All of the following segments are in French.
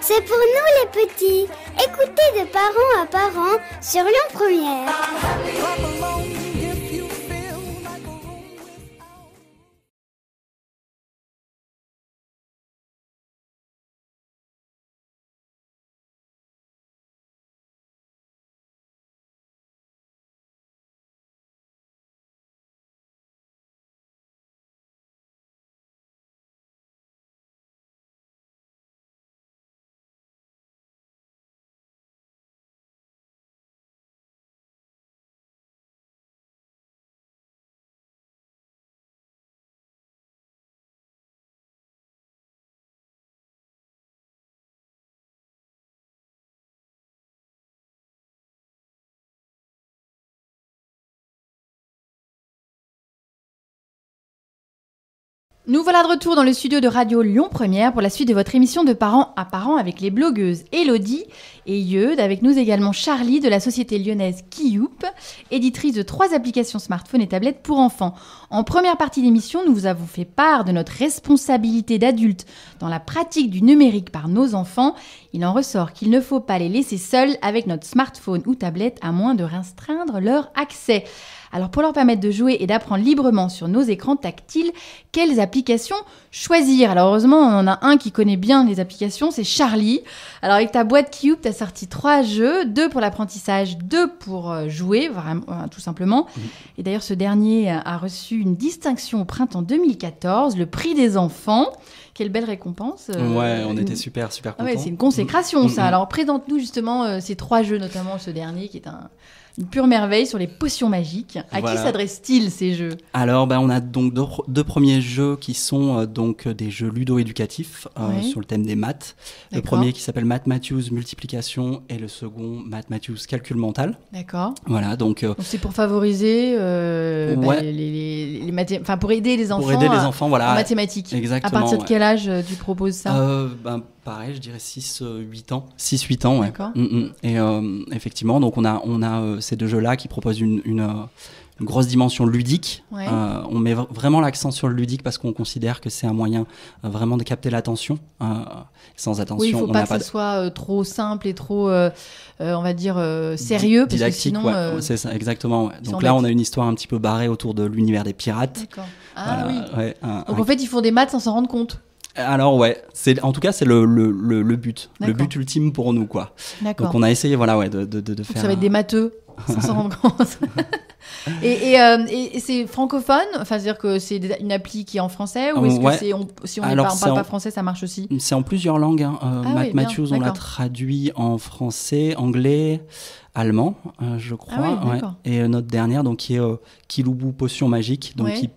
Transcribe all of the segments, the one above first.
C'est pour nous les petits. Écoutez de parents à parents sur Lyon Première. Nous voilà de retour dans le studio de Radio Lyon Première pour la suite de votre émission de parents à parents avec les blogueuses Elodie et Yeud. Avec nous également Charlie de la société lyonnaise Kiyoup, éditrice de 3 applications smartphones et tablettes pour enfants. En première partie d'émission, nous vous avons fait part de notre responsabilité d'adultes dans la pratique du numérique par nos enfants. Il en ressort qu'il ne faut pas les laisser seuls avec notre smartphone ou tablette à moins de restreindre leur accès. Alors pour leur permettre de jouer et d'apprendre librement sur nos écrans tactiles, quelles applications choisir ? Alors heureusement, on en a un qui connaît bien les applications, c'est Charlie. Alors avec ta boîte Kiyoup, tu as sorti 3 jeux, 2 pour l'apprentissage, 2 pour jouer, vraiment, tout simplement. Et d'ailleurs, ce dernier a reçu une distinction au printemps 2014, le prix des enfants. Quelle belle récompense. Ouais, on était super contents. Ah ouais, c'est une consécration, ça. Alors présente-nous justement ces 3 jeux, notamment ce dernier qui est une pure merveille sur les potions magiques. À qui s'adressent-ils ces jeux ? Alors, on a donc 2 premiers jeux qui sont donc des jeux ludo-éducatifs sur le thème des maths. Le premier qui s'appelle Math Matthews Multiplication et le second Math Matthews Calcul Mental. D'accord. Voilà, donc c'est pour favoriser pour aider les enfants, voilà, en mathématiques. Exactement. À partir de quel âge tu proposes ça ? Pareil, je dirais 6-8 ans. 6-8 ans, ouais. D'accord. Et effectivement, donc on a ces 2 jeux-là qui proposent une grosse dimension ludique. Ouais. On met vraiment l'accent sur le ludique parce qu'on considère que c'est un moyen vraiment de capter l'attention. Sans attention, oui, il ne faut pas que ce soit trop simple et trop, on va dire, sérieux. Didactique, parce que sinon, c'est ça, exactement. Ouais. Donc là, on a une histoire un petit peu barrée autour de l'univers des pirates. D'accord. Ah voilà, oui. Ouais, donc en fait, ils font des maths sans s'en rendre compte. Alors en tout cas c'est le but, D'accord. le but ultime pour nous quoi. D'accord. Donc on a essayé de donc faire. Ça va être des matheux sans s'en rendre compte. et c'est francophone, enfin c'est-à-dire que c'est une appli qui est en français ou est-ce que si on ne parle pas français ça marche aussi ? C'est en plusieurs langues. Math Matthews on l'a d'accord. traduit en français, anglais, allemand, je crois. Ah oui, d'accord. Et notre dernière donc qui est Kiloubou Potion Magique, donc qui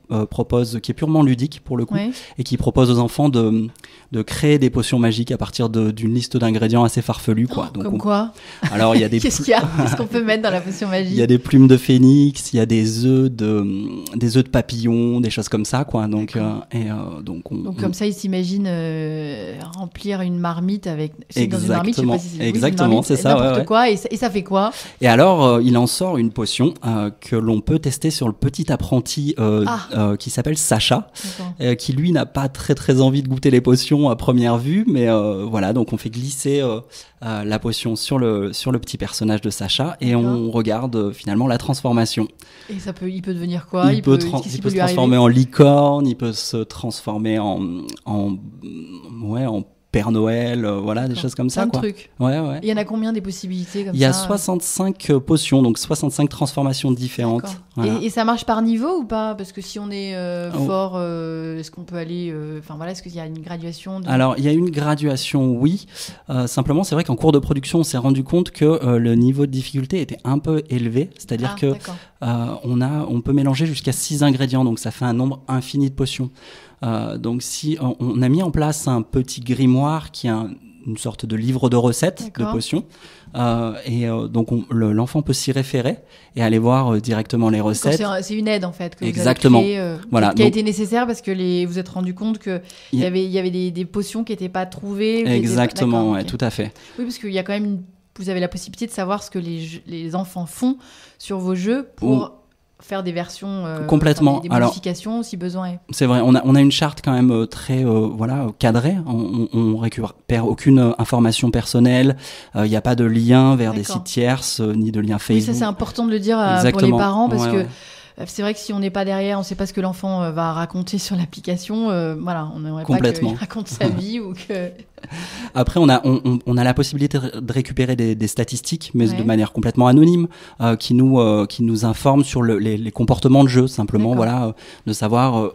est purement ludique pour le coup et qui propose aux enfants de créer des potions magiques à partir d'une liste d'ingrédients assez farfelue quoi. Donc quoi ? Alors il y a des Qu'est-ce qu'il y a ? Qu'est-ce qu'on peut mettre dans la potion magique ? Il y a des plumes de phénix, il y a des œufs de papillons, des choses comme ça quoi. Donc comme ça ils s'imaginent remplir une marmite avec exactement, dans une marmite, je sais pas si c'est exactement, c'est ça n'importe quoi et ça fait quoi ? Et alors il en sort une potion que l'on peut tester sur le petit apprenti qui s'appelle Sacha, qui lui n'a pas très envie de goûter les potions à première vue, mais voilà, donc on fait glisser la potion sur le petit personnage de Sacha et on regarde finalement la transformation. Et il peut devenir quoi ? Il peut se transformer en licorne, il peut se transformer en Père Noël, voilà, des choses comme ça. Plein de trucs. Ouais. Il y en a combien des possibilités comme ça ? Il y a 65 potions, donc 65 transformations différentes. Voilà. Et ça marche par niveau ou pas ? Parce que si on est fort, est-ce qu'on peut aller... est-ce qu'il y a une graduation Alors, il y a une graduation, oui. Simplement, c'est vrai qu'en cours de production, on s'est rendu compte que le niveau de difficulté était un peu élevé. C'est-à-dire que on peut mélanger jusqu'à 6 ingrédients, donc ça fait un nombre infini de potions. Donc si on a mis en place un petit grimoire qui est une sorte de livre de recettes de potions donc l'enfant peut s'y référer et aller voir directement les recettes. C'est une aide en fait que exactement. Vous avez créée, qui a été nécessaire parce que vous êtes rendu compte que il y avait des potions qui n'étaient pas trouvées. Exactement, tout à fait. Oui, parce qu'il y a quand même vous avez la possibilité de savoir ce que les enfants font sur vos jeux pour faire des versions complètement, des modifications si besoin est. C'est vrai, on a une charte quand même très cadrée. On récupère aucune information personnelle. Il n'y a pas de lien vers des sites tierces ni de lien Facebook. Oui, ça c'est important de le dire pour les parents parce que c'est vrai que si on n'est pas derrière, on ne sait pas ce que l'enfant va raconter sur l'application. Voilà, on n'aimerait pas qu'il raconte sa vie ou que. Après, on a la possibilité de récupérer des statistiques, mais de manière complètement anonyme, qui nous informent sur les comportements de jeu, simplement, de savoir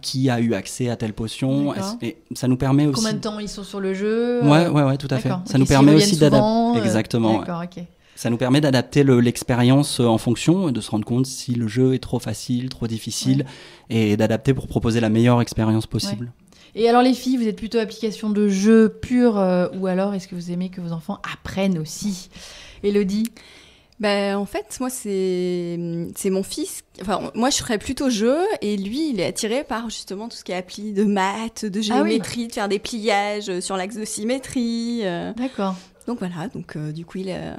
qui a eu accès à telle potion. Et ça nous permet aussi. Combien de temps ils sont sur le jeu Ouais, tout à fait. Ça nous permet aussi d'adapter. Exactement. D'accord, ok. Ça nous permet d'adapter l'expérience en fonction, de se rendre compte si le jeu est trop facile, trop difficile, et d'adapter pour proposer la meilleure expérience possible. Ouais. Et alors les filles, vous êtes plutôt application de jeu pur ou alors est-ce que vous aimez que vos enfants apprennent aussi? Élodie? En fait, moi, c'est mon fils. Enfin, moi, je serais plutôt jeu et lui, il est attiré par justement tout ce qui est appli de maths, de géométrie, de faire des pliages sur l'axe de symétrie. D'accord. Donc voilà, du coup, il a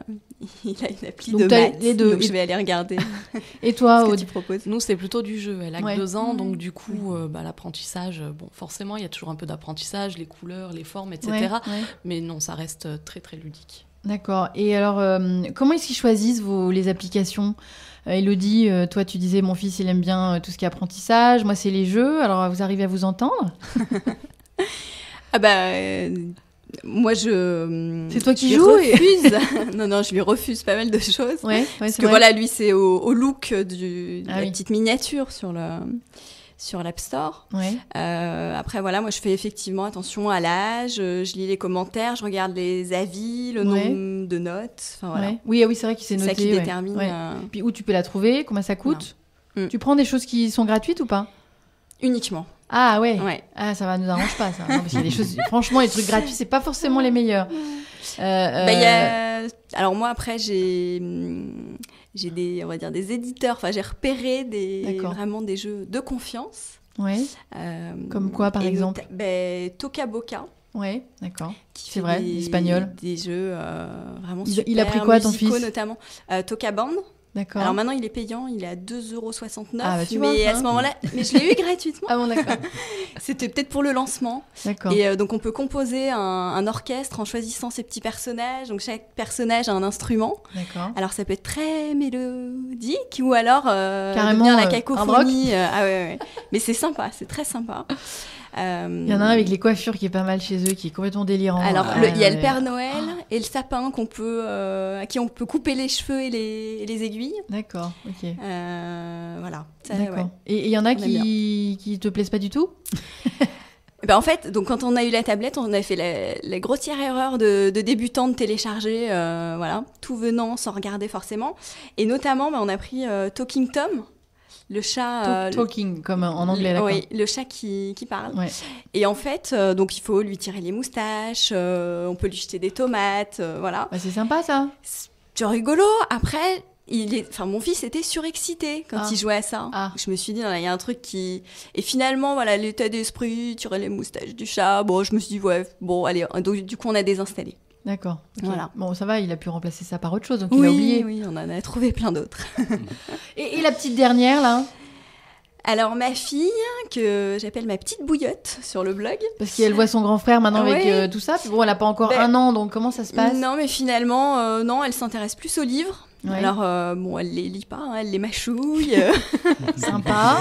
une appli de maths, les deux. Donc je vais aller regarder. Et toi, ce que tu proposes? Nous, c'est plutôt du jeu. Elle a que 2 ans, donc du coup, l'apprentissage, forcément, il y a toujours un peu d'apprentissage, les couleurs, les formes, etc. Mais non, ça reste très, très ludique. D'accord. Et alors, comment est-ce qu'ils choisissent les applications? Élodie, toi, tu disais, mon fils, il aime bien tout ce qui est apprentissage. Moi, c'est les jeux. Alors, vous arrivez à vous entendre? Moi, c'est toi qui joues refuse. Non, je lui refuse pas mal de choses. Parce que voilà, lui, c'est au look de la petite miniature sur l'App Store. Après, voilà, moi, je fais effectivement attention à l'âge. Je lis les commentaires, je regarde les avis, le nombre de notes. Enfin, voilà. Oui, c'est vrai qu'il s'est noté. C'est ça qui détermine. Puis où tu peux la trouver, combien ça coûte. Tu prends des choses qui sont gratuites ou pas? Uniquement. Ah ouais. Ah, ça nous arrange pas ça. Non, parce qu'il y a des choses. Franchement, les trucs gratuits, c'est pas forcément les meilleurs. Alors moi après j'ai des, on va dire, des éditeurs. Enfin, j'ai repéré vraiment des jeux de confiance. Comme quoi par exemple? Toca Boca. Ouais, d'accord. C'est vrai, espagnol. Des jeux vraiment super. Il a pris quoi ton fils? Notamment Toca Band. D'accord. Alors maintenant, il est payant, il est à 2,69 €. Ah, tu vois, à ce moment-là, mais je l'ai eu gratuitement. Ah bon, d'accord. C'était peut-être pour le lancement. D'accord. Et donc, on peut composer un orchestre en choisissant ses petits personnages. Donc, chaque personnage a un instrument. D'accord. Alors, ça peut être très mélodique ou alors carrément la cacophonie. Ouais. Mais c'est sympa, c'est très sympa. Il y en a un avec les coiffures qui est pas mal chez eux, qui est complètement délirant. Alors, il y a le Père Noël et le sapin à qui on peut couper les cheveux et les aiguilles. D'accord, ok. Voilà. D'accord. Et il y en a qui te plaisent pas du tout? En fait, donc, quand on a eu la tablette, on a fait la grossière erreur de débutant de télécharger tout venant sans regarder forcément. Et notamment, on a pris Talking Tom. Le chat... Talking, comme en anglais, d'accord. Oui, le chat qui parle. Ouais. Et en fait, donc il faut lui tirer les moustaches, on peut lui jeter des tomates, voilà. C'est sympa, ça. C'est rigolo. Après, mon fils était surexcité quand il jouait à ça. Je me suis dit, il y a un truc qui... Et finalement, voilà, l'état d'esprit, tirer les moustaches du chat, je me suis dit, allez, donc du coup, on a désinstallé. D'accord. Okay. Voilà. Bon, ça va, il a pu remplacer ça par autre chose, donc il a oublié. Oui, on en a trouvé plein d'autres. Et la petite dernière, là? Alors, ma fille, que j'appelle ma petite bouillotte sur le blog. Parce qu'elle voit son grand frère maintenant avec tout ça. Puis bon, elle n'a pas encore 1 an, donc comment ça se passe? Non, mais finalement, non, elle s'intéresse plus aux livres. Ouais. Alors, elle les lit pas, elle les mâchouille. Sympa.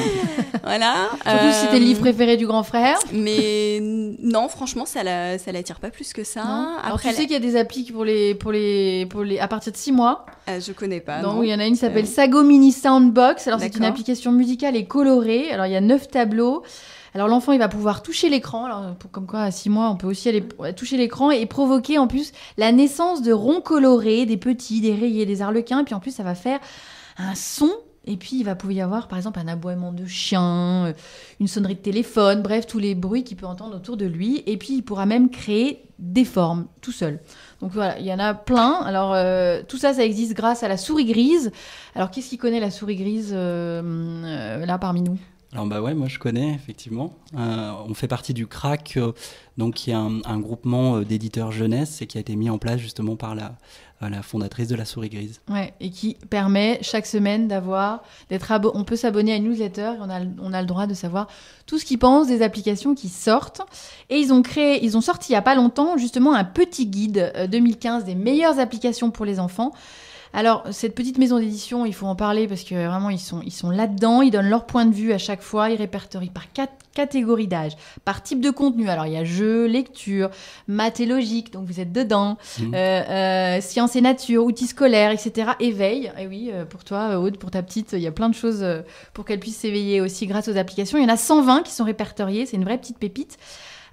Voilà. Surtout si c'était le livre préféré du grand frère. Mais non, franchement, ça l'attire pas plus que ça. Alors, tu sais qu'il y a des applis pour les à partir de 6 mois. Je connais pas. Donc, il y en a une qui s'appelle Sago Mini Soundbox. Alors, c'est une application musicale et colorée. Alors, il y a 9 tableaux. Alors, l'enfant, il va pouvoir toucher l'écran. Alors, comme quoi, à 6 mois, on peut aussi aller toucher l'écran et provoquer en plus la naissance de ronds colorés, des petits, des rayés, des arlequins. Et puis, en plus, ça va faire un son. Et puis, il va pouvoir y avoir, par exemple, un aboiement de chien, une sonnerie de téléphone, bref, tous les bruits qu'il peut entendre autour de lui. Et puis, il pourra même créer des formes tout seul. Donc, voilà, il y en a plein. Alors, tout ça, ça existe grâce à la souris grise. Alors, qu'est-ce qui connaît la souris grise, là, parmi nous ? Alors moi je connais effectivement. On fait partie du CRAC, donc qui est un groupement d'éditeurs jeunesse et qui a été mis en place justement par la fondatrice de La Souris Grise. Ouais, et qui permet chaque semaine on peut s'abonner à une newsletter et on a le droit de savoir tout ce qu'ils pensent des applications qui sortent. Et ils ont sorti il y a pas longtemps justement un petit guide 2015 des meilleures applications pour les enfants. Alors, cette petite maison d'édition, il faut en parler parce que vraiment, ils sont là-dedans. Ils donnent leur point de vue à chaque fois. Ils répertorient par 4 catégories d'âge, par type de contenu. Alors, il y a jeux, lecture, maths et logique, donc vous êtes dedans. Sciences et nature, outils scolaires, etc. Éveil. Et oui, pour toi, Aude, pour ta petite, il y a plein de choses pour qu'elle puisse s'éveiller aussi grâce aux applications. Il y en a 120 qui sont répertoriées. C'est une vraie petite pépite.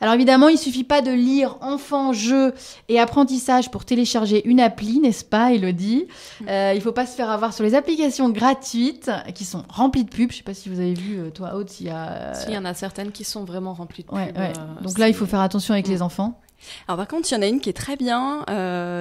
Alors évidemment, il ne suffit pas de lire enfants, jeux et apprentissage pour télécharger une appli, n'est-ce pas, Élodie ? Il ne faut pas se faire avoir sur les applications gratuites qui sont remplies de pubs. Je ne sais pas si vous avez vu, toi, Aude, s'il y a... Si, il y en a certaines qui sont vraiment remplies de pubs. Ouais. Donc là, il faut faire attention avec les enfants. Alors par contre, il y en a une qui est très bien,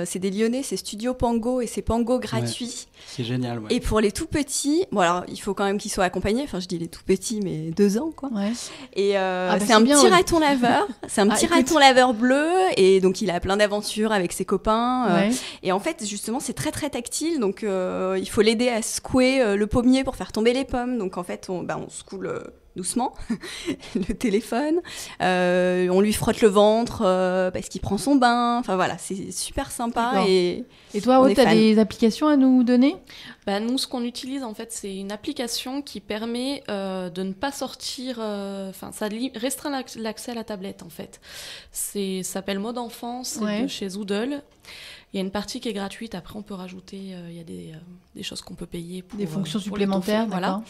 c'est des Lyonnais, c'est Studio Pango et c'est Pango gratuit. Ouais, c'est génial, ouais. Et pour les tout petits, bon alors il faut quand même qu'ils soient accompagnés, enfin je dis les tout petits mais 2 ans quoi. Ouais. Et c'est un petit raton laveur, c'est un petit raton laveur bleu et donc il a plein d'aventures avec ses copains. Et en fait justement c'est très très tactile, donc il faut l'aider à secouer le pommier pour faire tomber les pommes. Donc en fait on secoue doucement le téléphone, on lui frotte le ventre parce qu'il prend son bain, enfin voilà, c'est super sympa. Et toi Aude, t'as des applications à nous donner ? Nous, ce qu'on utilise en fait, c'est une application qui permet de ne pas sortir, ça restreint l'accès à la tablette en fait. Ça s'appelle Mode Enfant, c'est de chez Zoodle. Il y a une partie qui est gratuite, après on peut rajouter, il y a des choses qu'on peut payer pour... Des fonctions supplémentaires, voilà.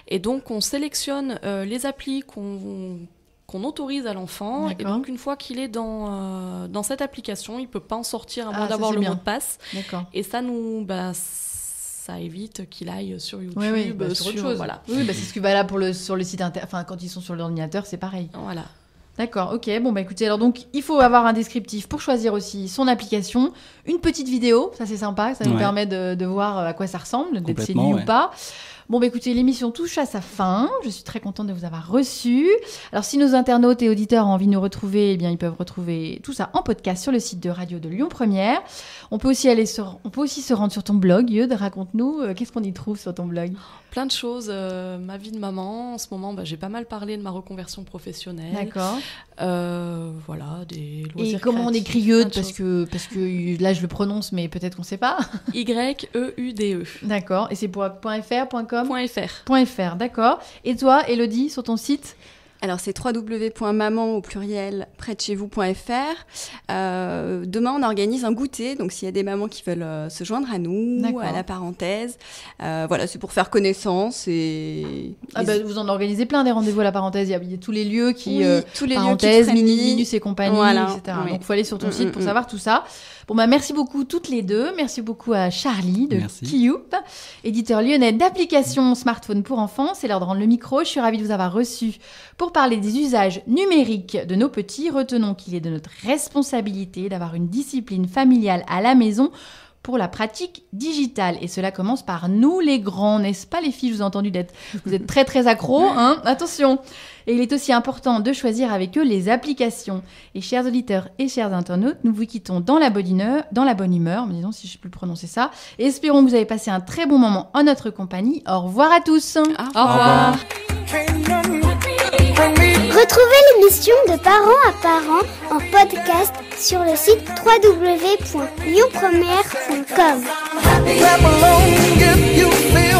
Et donc on sélectionne les applis qu'on autorise à l'enfant, et donc une fois qu'il est dans cette application, il ne peut pas en sortir à moins d'avoir le mot de passe. D'accord. Et ça ça évite qu'il aille sur YouTube, sur autre chose. Voilà. Oui, c'est ce qui va là sur le site internet, enfin quand ils sont sur l'ordinateur, c'est pareil. Voilà. D'accord, ok. Bon, écoutez, alors donc, il faut avoir un descriptif pour choisir aussi son application. Une petite vidéo, ça c'est sympa, ça nous permet de voir à quoi ça ressemble, d'être séduit ou pas. Bon, écoutez, l'émission touche à sa fin. Je suis très contente de vous avoir reçus. Alors, si nos internautes et auditeurs ont envie de nous retrouver, eh bien, ils peuvent retrouver tout ça en podcast sur le site de Radio de Lyon Première. On peut aussi se rendre sur ton blog. Yeude, raconte-nous, qu'est-ce qu'on y trouve sur ton blog ? Plein de choses. Ma vie de maman, en ce moment, j'ai pas mal parlé de ma reconversion professionnelle. D'accord. Voilà, des loisirs. Et comment on écrit Yeude ? Parce que là, je le prononce, mais peut-être qu'on sait pas. Y-E-U-D-E. D'accord. Et c'est pour .fr, .com ? .fr, d'accord. Et toi, Élodie, sur ton site ? Alors, c'est www.maman au pluriel près de chez vous.fr. Demain, on organise un goûter. Donc, s'il y a des mamans qui veulent se joindre à nous, à la parenthèse, voilà, c'est pour faire connaissance. Vous en organisez plein des rendez-vous à la parenthèse. Il y a tous les lieux qui. Tous les parenthèse, lieux qui Minus et compagnie, voilà, etc. Donc, il faut aller sur ton site pour savoir tout ça. Bon, merci beaucoup toutes les deux. Merci beaucoup à Charlie de Kiyoup, éditeur lyonnais d'applications smartphone pour enfants. C'est l'heure de rendre le micro. Je suis ravie de vous avoir reçu pour parler des usages numériques de nos petits. Retenons qu'il est de notre responsabilité d'avoir une discipline familiale à la maison pour la pratique digitale. Et cela commence par nous les grands, n'est-ce pas les filles ? Je vous ai entendu vous êtes très très accros, hein ? Attention. Et il est aussi important de choisir avec eux les applications. Et chers auditeurs et chers internautes, nous vous quittons dans la bonne humeur, disons si je peux prononcer ça. Et espérons que vous avez passé un très bon moment en notre compagnie. Au revoir à tous. Au revoir. Retrouvez l'émission de Parents à Parents en podcast sur le site www.lyonpremière.com.